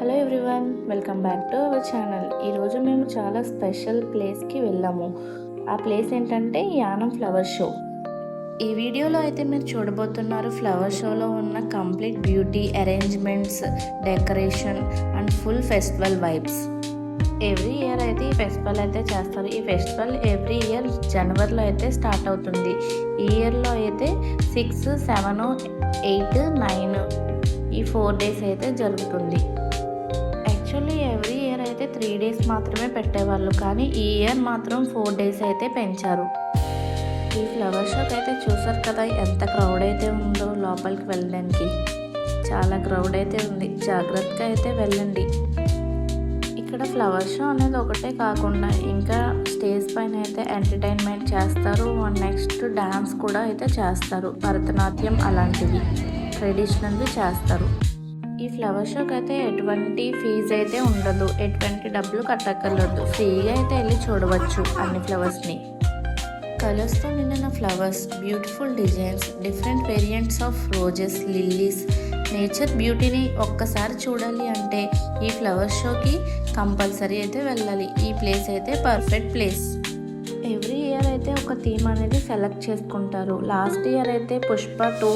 Hello everyone, welcome back to our channel. ఈరోజు మేము చాలా స్పెషల్ ప్లేస్కి వెళ్ళాము. ఆ ప్లేస్ ఏంటంటే యానం ఫ్లవర్ షో. ఈ వీడియోలో అయితే మీరు చూడబోతున్నారు ఫ్లవర్ షోలో ఉన్న complete beauty, arrangements, decoration and full festival vibes. Every year అయితే ఈ ఫెస్టివల్ అయితే చేస్తారు. ఈ ఫెస్టివల్ ఎవ్రీ ఇయర్ జనవరిలో అయితే స్టార్ట్ అవుతుంది. ఈ ఇయర్లో అయితే 6, 7, 8, 9 ఈ 4 డేస్ అయితే జరుగుతుంది. యాక్చువల్లీ ఎవ్రీ ఇయర్ అయితే 3 డేస్ మాత్రమే పెట్టేవాళ్ళు, కానీ ఈ ఇయర్ మాత్రం 4 డేస్ అయితే పెంచారు. ఈ ఫ్లవర్ షోకి అయితే చూసారు కదా ఎంత క్రౌడ్ అయితే ఉందో. లోపలికి వెళ్ళడానికి చాలా క్రౌడ్ అయితే ఉంది, జాగ్రత్తగా అయితే వెళ్ళండి. ఇక్కడ ఫ్లవర్ షో అనేది ఒకటే కాకుండా ఇంకా స్టేజ్ పైన అయితే ఎంటర్టైన్మెంట్ చేస్తారు. నెక్స్ట్ డ్యాన్స్ కూడా అయితే చేస్తారు. భరతనాట్యం అలాంటివి ట్రెడిషనల్వి చేస్తారు. ఈ ఫ్లవర్ షోకి అయితే ఎటువంటి ఫీజు అయితే ఉండదు, ఎటువంటి డబ్బులు కట్టక్కర్లేదు. ఫ్రీగా అయితే వెళ్ళి చూడవచ్చు అన్ని ఫ్లవర్స్ని. కలర్స్తో నిండిన flowers, beautiful designs, different variants of roses, lilies, nature బ్యూటీని ఒక్కసారి చూడాలి అంటే ఈ ఫ్లవర్ షోకి కంపల్సరీ అయితే వెళ్ళాలి. ఈ ప్లేస్ అయితే పర్ఫెక్ట్ ప్లేస్. ఎవ్రీ ఇయర్ అయితే ఒక థీమ్ అనేది సెలెక్ట్ చేసుకుంటారు. లాస్ట్ ఇయర్ అయితే పుష్ప 2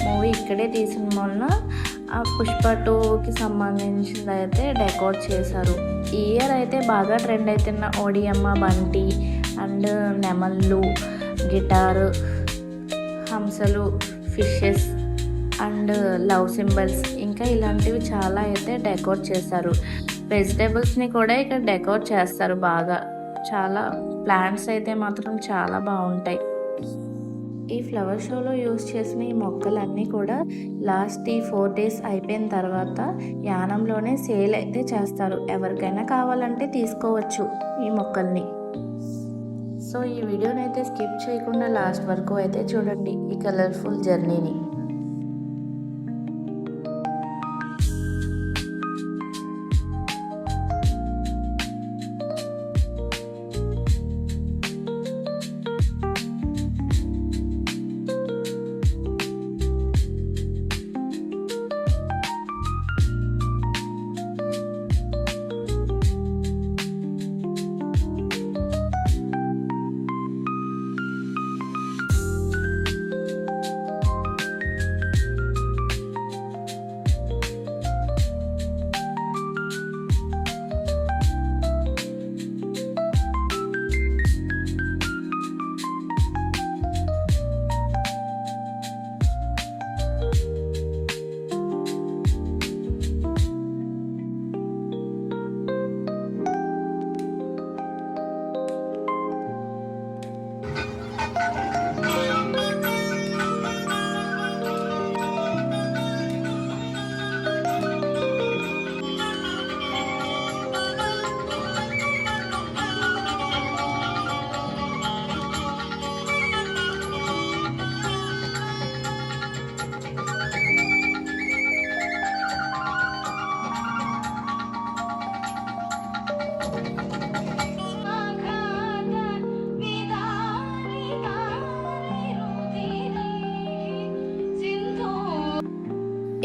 మూవీ ఇక్కడే తీసిన వలన ఆ పుష్ప 2కి సంబంధించింది అయితే డెకోర్ చేశారు. ఈ ఇయర్ అయితే బాగా ట్రెండ్ అవుతున్న ఓడియమ్మ, బంటి అండ్ నెమళ్ళు, గిటారు, హంసలు, ఫిషెస్ అండ్ లవ్ సింబల్స్ ఇంకా ఇలాంటివి చాలా అయితే డెకోర్ చేశారు. వెజిటేబుల్స్ని కూడా ఇక్కడ డెకోర్ చేస్తారు బాగా. చాలా ప్లాంట్స్ అయితే మాత్రం చాలా బాగుంటాయి. ఈ ఫ్లవర్ షోలో యూజ్ చేసిన ఈ మొక్కలన్నీ కూడా లాస్ట్ ఈ 4 డేస్ అయిపోయిన తర్వాత యానంలోనే సేల్ అయితే చేస్తారు. ఎవరికైనా కావాలంటే తీసుకోవచ్చు ఈ మొక్కల్ని. సో ఈ వీడియోని అయితే స్కిప్ చేయకుండా లాస్ట్ వరకు అయితే చూడండి ఈ కలర్ఫుల్ జర్నీని.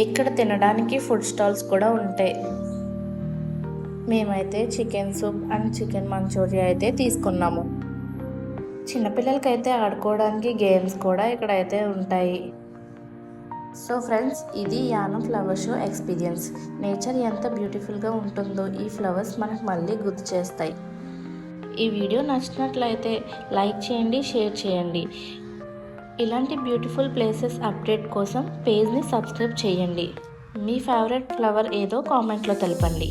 ఇక్కడ తినడానికి ఫుడ్ స్టాల్స్ కూడా ఉంటాయి. మేమైతే chicken soup and chicken manchurian అయితే తీసుకున్నాము. చిన్నపిల్లలకైతే ఆడుకోవడానికి గేమ్స్ కూడా ఇక్కడైతే ఉంటాయి. సో ఫ్రెండ్స్, ఇది Yanam flower show experience. Nature ఎంత బ్యూటిఫుల్గా ఉంటుందో ఈ ఫ్లవర్స్ మనకు మళ్ళీ గుర్తు చేస్తాయి. ఈ వీడియో నచ్చినట్లయితే లైక్ చేయండి, షేర్ చేయండి. ఇలాంటి బ్యూటిఫుల్ ప్లేసెస్ అప్డేట్ కోసం పేజ్ని సబ్స్క్రైబ్ చేయండి. మీ ఫేవరెట్ ఫ్లవర్ ఏదో కామెంట్లో తెలపండి.